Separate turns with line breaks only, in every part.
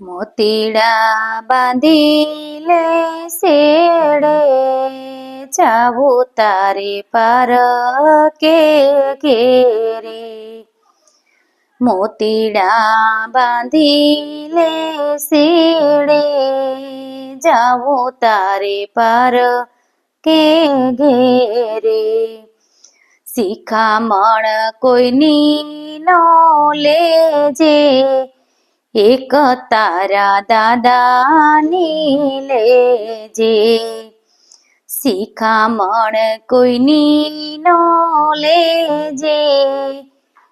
મોતીડા બાંધી લે શેડે, જાવું તારે પાર કે ઘેરે. મોતીડા બાંધી લે શેડે, જાવું તારે પાર કે ઘેરે. શિખામણ કોઈની નો લેજે, એક તારા દાદાની લેજે. શિખામણ કોઈની નો લેજે,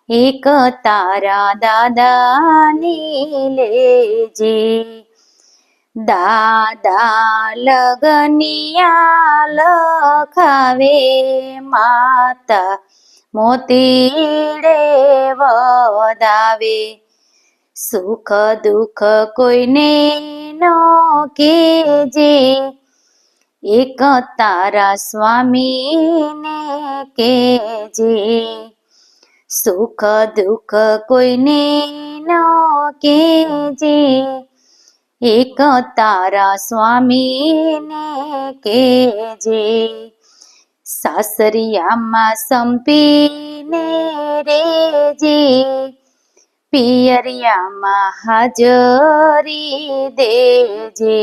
એક તારા દાદાની લેજે. દાદા લગનિયા લખાવે, માતા મોતીડે વધાવે. સુખ દુઃખ કોઈને નો કેજે, એક તારા સ્વામીને કેજે. સુખ દુઃખ કોઈને નો કેજે, એક તારા સ્વામીને કેજે. સાસરિયામાં સંપીને રેજે, પિયરિયામાં હાજરી દેજે.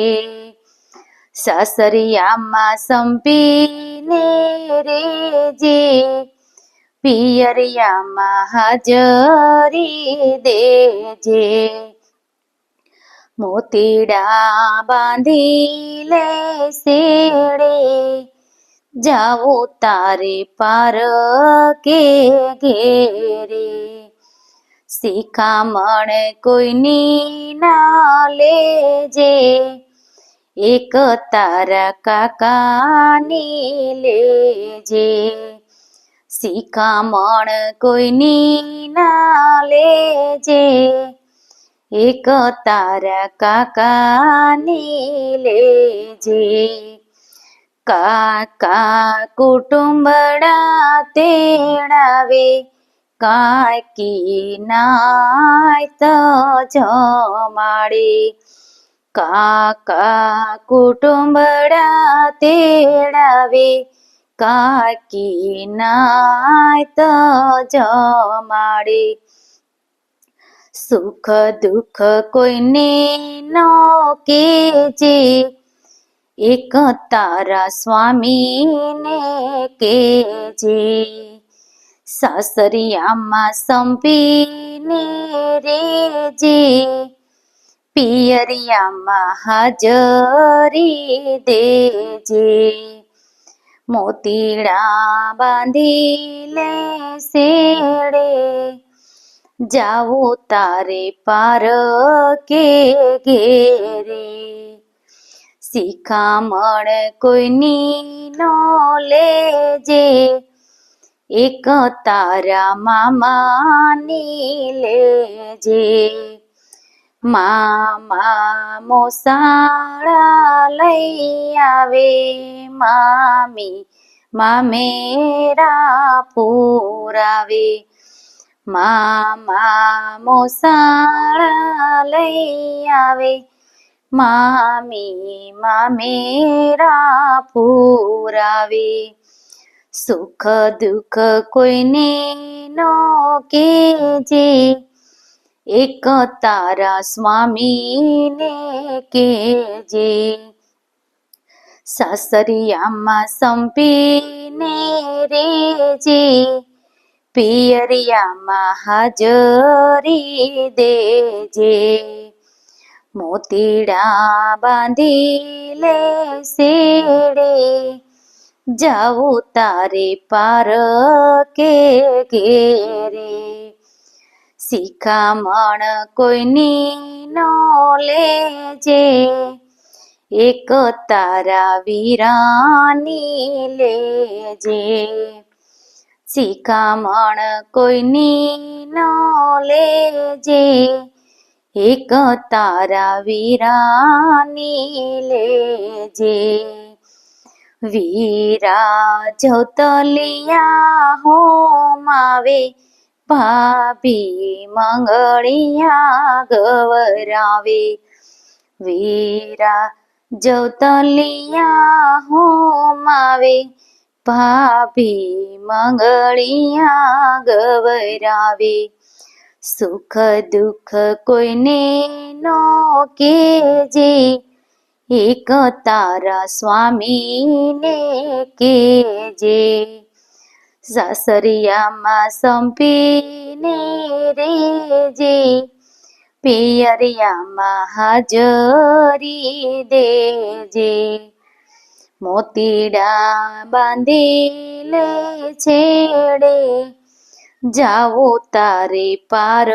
સાસરિયામાં સંપીને રેજે, પિયરિયામાં હાજરી દેજે. મોતીડા બાંધી લે શેડે, જાવું તારે પાર કે ઘેરે. શિખામણ કોઈની ના લેજે, એક તારા કાકાની લેજે. શિખામણ કોઈની ના લેજે, એક તારા કાકાની લેજે. કાકા કુટુંબડા તેડાવે, કાકી નાય તો જમાડે. કાકા કુટુંબડા તેડાવે, કાકી નાય તો જમાડે. સુખ દુઃખ કોઈને નો કેજે, એક તારા સ્વામીને કેજે. સાસરિયામાં સંપીને રેજે, પિયરિયામાં હાજરી દેજે. મોતીડા બાંધી લે શેડે, જાવું તારે પાર કે ઘેરે. શિખામણ કોઈની નો લેજે, એક તારા મામાની લેજે. મામા મોસાળા લઈ આવે, મામી મામેરા પુરાવે. મામા મોસાળા લઈ આવે, મામી મામેરા પુરાવે. સુખ દુઃખ કોઈને નો કેજે, એક તારા સ્વામીને કેજે. સાસરિયામાં સંપીને રેજે, પિયરિયામાં હાજરી દેજે. મોતીડા બાંધી લે શેડે, જાવું તારે પાર કે ઘેરે. શિખામણ કોઈની નો લેજે, એક તારા વીરાની લેજે. શિખામણ કોઈની નો લેજે, એક તારા વીરાની લેજે. વીરા જવતલિયા હોમાવે, ભાભી મંગળિયા ગવરાવે. વીરા જવતલિયા હોમાવે, ભાભી મંગળિયા ગવરાવે. સુખ દુઃખ કોઈને નો કેજે, એક તારા સ્વામીને કેજે. સાસરિયામાં સંપીને રેજે, પિયરિયામાં હાજરી દેજે. મોતીડા બાંધી લે છેડે, જાવો તારે પાર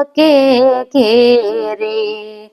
કે ઘેરે.